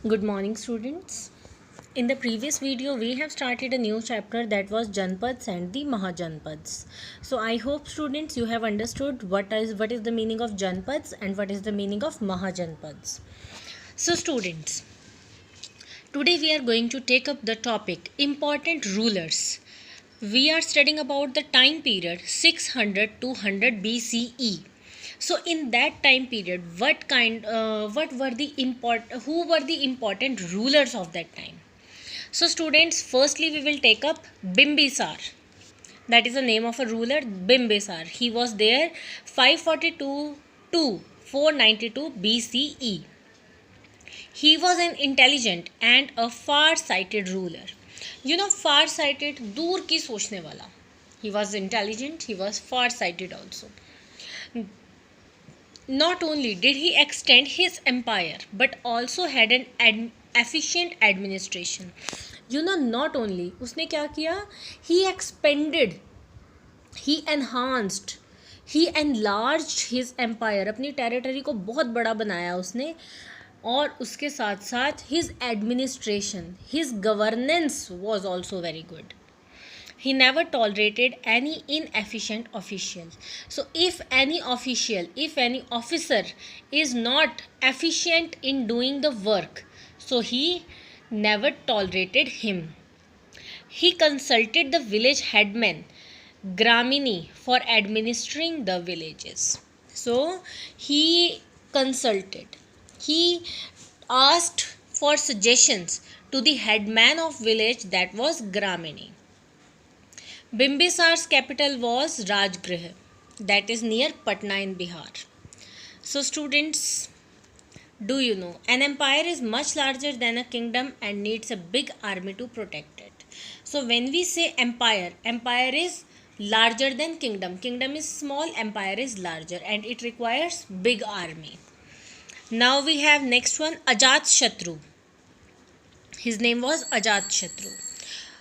Good morning, students. In the previous video, we have started a new chapter that was Janpads and the Mahajanpads. So I hope students you have understood what is the meaning of Janpads and what is the meaning of Mahajanpads. So students, today we are going to take up the topic important rulers. We are studying about the time period 600 to 100 BCE. So in that time period, what were the who were the important rulers of that time? So students, firstly we will take up Bimbisar. That is the name of a ruler, Bimbisar. He was there 542 to 492 BCE. He was an intelligent and a far-sighted ruler. You know, far-sighted, दूर की सोचने वाला. He was intelligent, he was far-sighted also. Not only did he extend his empire, but also had an efficient administration. You know, not only उसने क्या किया, he expanded, he enhanced, he enlarged his empire. अपनी territory को बहुत बड़ा बनाया उसने. और उसके साथ साथ his administration, his governance was also very good. He never tolerated any inefficient official. So if any officer is not efficient in doing the work, so he never tolerated him. He consulted the village headman Gramini for administering the villages. So he consulted, he asked for suggestions to the headman of village, that was Gramini. Bimbisar's capital was Rajgriha, that is near Patna in Bihar. So students, do you know, an empire is much larger than a kingdom and needs a big army to protect it. So when we say empire, empire is larger than kingdom. Kingdom is small, empire is larger, and it requires big army. Now we have next one, Ajatashatru. His name was Ajatashatru.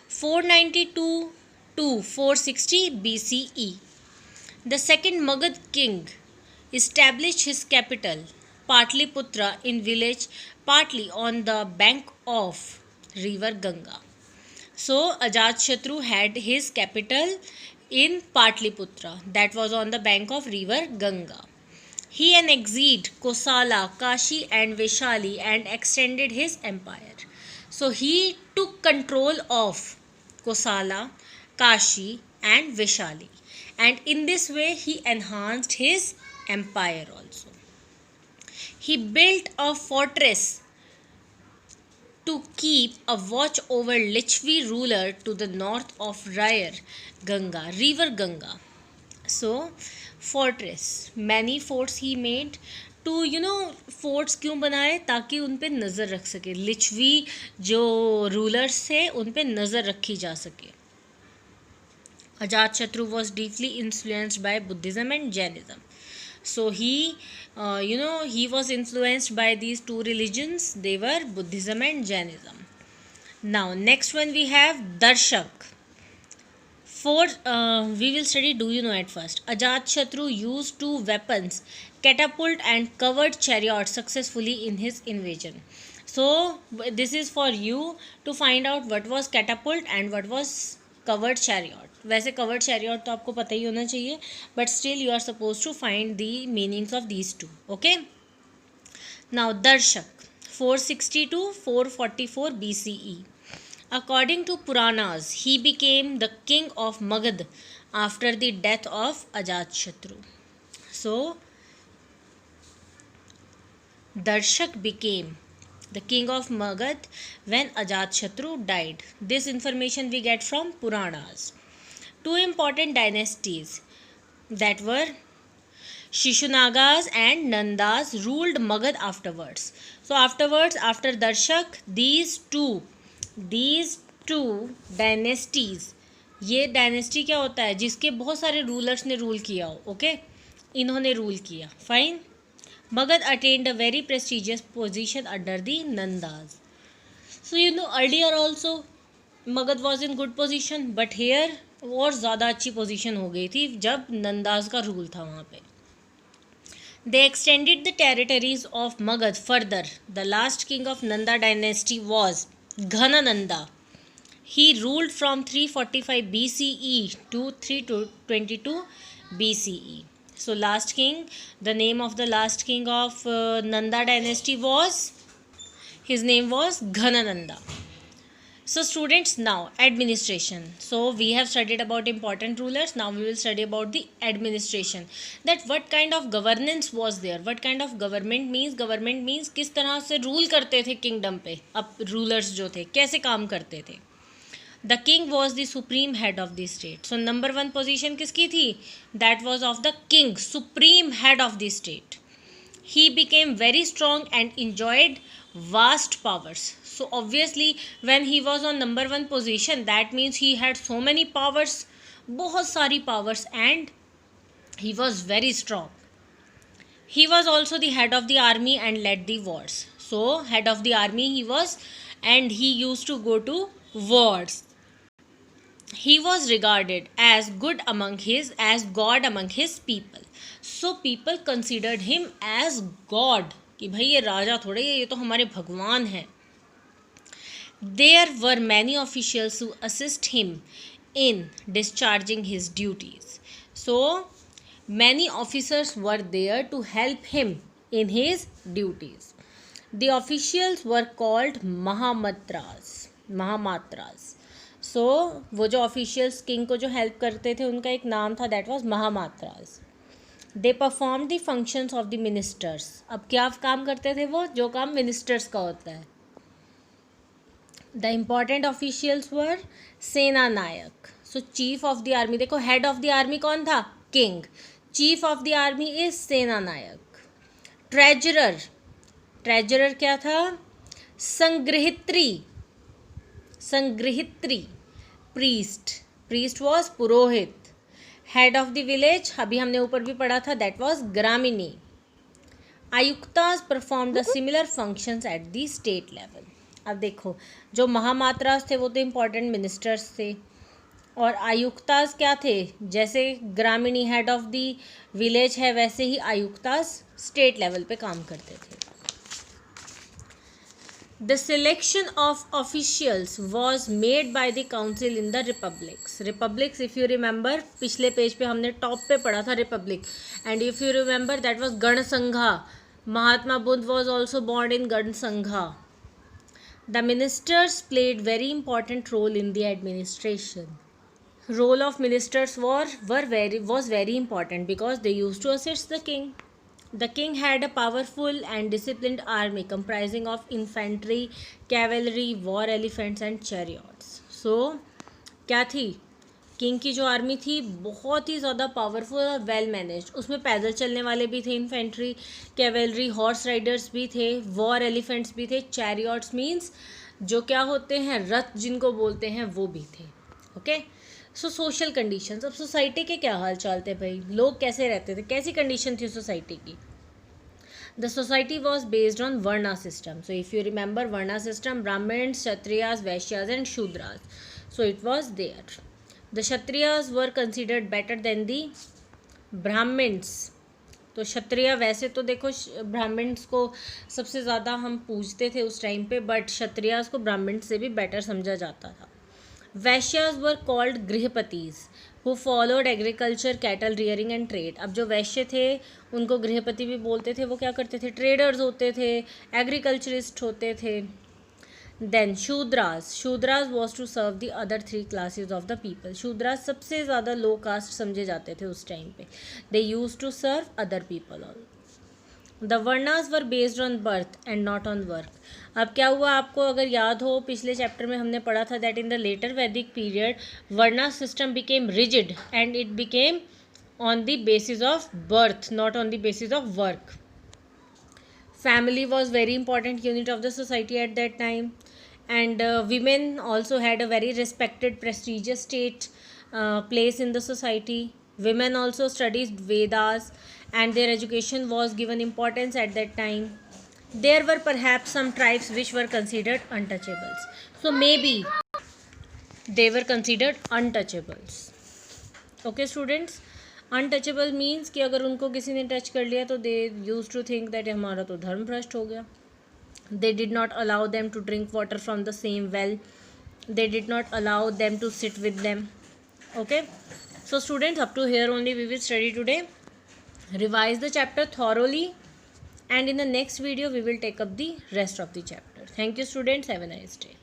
492 to 460 BCE. The second Magad king established his capital Patliputra in village partly on the bank of river Ganga. So Ajatashatru had his capital in Patliputra, that was on the bank of river Ganga. He annexed Kosala, Kashi and Vaishali and extended his empire. So he took control of Kosala, Kashi and Vaishali, and in this way he enhanced his empire also. He built a fortress to keep a watch over Lichvi ruler to the north of river Ganga. So fortress, many forts he made to, forts क्यों बनाए, ताकि उन पे नज़र रख सके. लिचवी जो rulers थे उन पे नज़र रखी जा सके. Ajatashatru was deeply influenced by Buddhism and Jainism. So he was influenced by these two religions. They were Buddhism and Jainism. Now next one we have Darshak. We will study do you know at first. Ajatashatru used two weapons, catapult and covered chariot successfully in his invasion. So this is for you to find out what was catapult and what was covered chariot. वैसे covered chariot तो आपको पता ही होना चाहिए, but still you are supposed to find the meanings of these two. Okay. Now Darshak, 460 to 444 BCE. According to Puranas, he became the king of Magad after the death of Ajatashatru. So Darshak became the king of Magad when Ajatashatru died. This information we get from Puranas. Two important dynasties, that were Shishunagas and Nandas, ruled Magad afterwards. So afterwards, after Darshak, these two dynasties, ये dynasty क्या होता है, जिसके बहुत सारे rulers ने rule किया हो. ओके, इन्होंने रूल किया. Fine. Magad attained a very prestigious position under the Nandas. So earlier also Magad was in good position, but here और ज़्यादा अच्छी पोजीशन हो गई थी जब नंदास का रूल था वहाँ पे. They extended the territories of Magad further. The last king of Nanda dynasty was Ghanananda. He ruled from 345 BCE to 322 BCE. So last king, the name of the last king of Nanda dynasty was, his name was Ghanananda. So students, now administration. So we have studied about important rulers. Now we will study about the administration. That what kind of governance was there. What kind of government means किस तरह से rule करते थे kingdom पे. अब rulers जो थे कैसे काम करते थे. The king was the supreme head of the state. So number 1 position किसकी थी. That was of the king, supreme head of the state. He became very strong and enjoyed vast powers. So obviously when he was on number 1 position, that means he had so many powers, बहुत सारी powers, and he was very strong. He was also the head of the army and led the wars. So head of the army he was, and he used to go to wars. He was regarded as God among his people. So people considered him as God. कि भाई ये राजा थोड़े, ये तो हमारे भगवान हैं. There were many officials who assist him in discharging his duties. So many officers were there to help him in his duties. The officials were called Mahamatras. So वो जो officials king को जो help करते थे उनका एक नाम था, that was Mahamatras. They performed the functions of the ministers. अब क्या काम करते थे वो, जो काम ministers का होता है. The important officials were सेना नायक. So chief of the army, देखो head of the army कौन था, king. Chief of the army is सेना नायक. treasurer क्या था, संग्रहित्री. priest was पुरोहित. हेड ऑफ द विलेज, अभी हमने ऊपर भी पढ़ा था, दैट वॉज ग्रामिनी. आयुक्तास perform the similar functions at the state level. अब देखो जो महामात्रास थे वो तो इम्पॉर्टेंट मिनिस्टर्स थे, और आयुक्तास क्या थे, जैसे ग्रामिनी हेड ऑफ द विलेज है वैसे ही आयुक्तास स्टेट लेवल पे काम करते थे. The selection of officials was made by the council in the republics. If you remember, पिछले पेज पे हमने टॉप पे पढ़ा था republic, and if you remember that was Ganasangha. Mahatma Buddha was also born in Ganasangha. The ministers played very important role in the administration. Role of ministers was very important because they used to assist the king. The king had a powerful and disciplined army comprising of infantry, cavalry, war elephants and chariots. So क्या थी, king की जो army थी बहुत ही ज़्यादा powerful और well managed. उसमें पैदल चलने वाले भी थे, इन्फेंट्री, कैवलरी, हॉर्स राइडर्स भी थे, वॉर एलिफेंट्स भी थे, चैरियट्स मीन्स जो क्या होते हैं, रथ जिनको बोलते हैं, वो भी थे. ओके. सो सोशल कंडीशंस. अब सोसाइटी के क्या हाल चाल थे भाई, लोग कैसे रहते थे, कैसी कंडीशन थी सोसाइटी की. The society was based on Varna system. So if you remember Varna system, Brahmins, Kshatriyas, Vaishyas and Shudras. So it was there. The Kshatriyas were considered better than the Brahmins. तो क्षत्रिय, वैसे तो देखो Brahmins को सबसे ज़्यादा हम पूजते थे उस टाइम पे, बट क्षत्रियास को ब्राह्मण से भी बेटर समझा जाता था. Vaishyas were called Grihapatis who followed agriculture, cattle rearing and trade. अब जो वैश्य थे उनको गृहपति भी बोलते थे. वो क्या करते थे, ट्रेडर्स होते थे, एग्रीकल्चरिस्ट होते थे. Then Shudras was to serve the other 3 classes of the people. Shudras सबसे ज़्यादा लो कास्ट समझे जाते थे उस टाइम पे. They use to serve other people all. The varnas were based on birth and not on work. अब क्या हुआ, आपको अगर याद हो पिछले चैप्टर में हमने पढ़ा था that in the later Vedic period varna system became rigid and it became on the basis of birth, not on the basis of work. Family was very important unit of the society at that time, and women also had a very respected prestigious state place in the society. Women also studied Vedas and their education was given importance at that time. There were perhaps some tribes which were considered untouchables. So maybe they were considered untouchables. Okay students, untouchable means कि अगर उनको किसी ने touch कर लिया तो दे use to think that हमारा तो धर्म भ्रष्ट हो गया. They did not allow them to drink water from the same well. They did not allow them to sit with them. Okay, so students, up to here only we will study today. Revise the chapter thoroughly, and in the next video we will take up the rest of the chapter. Thank you students, have a nice day.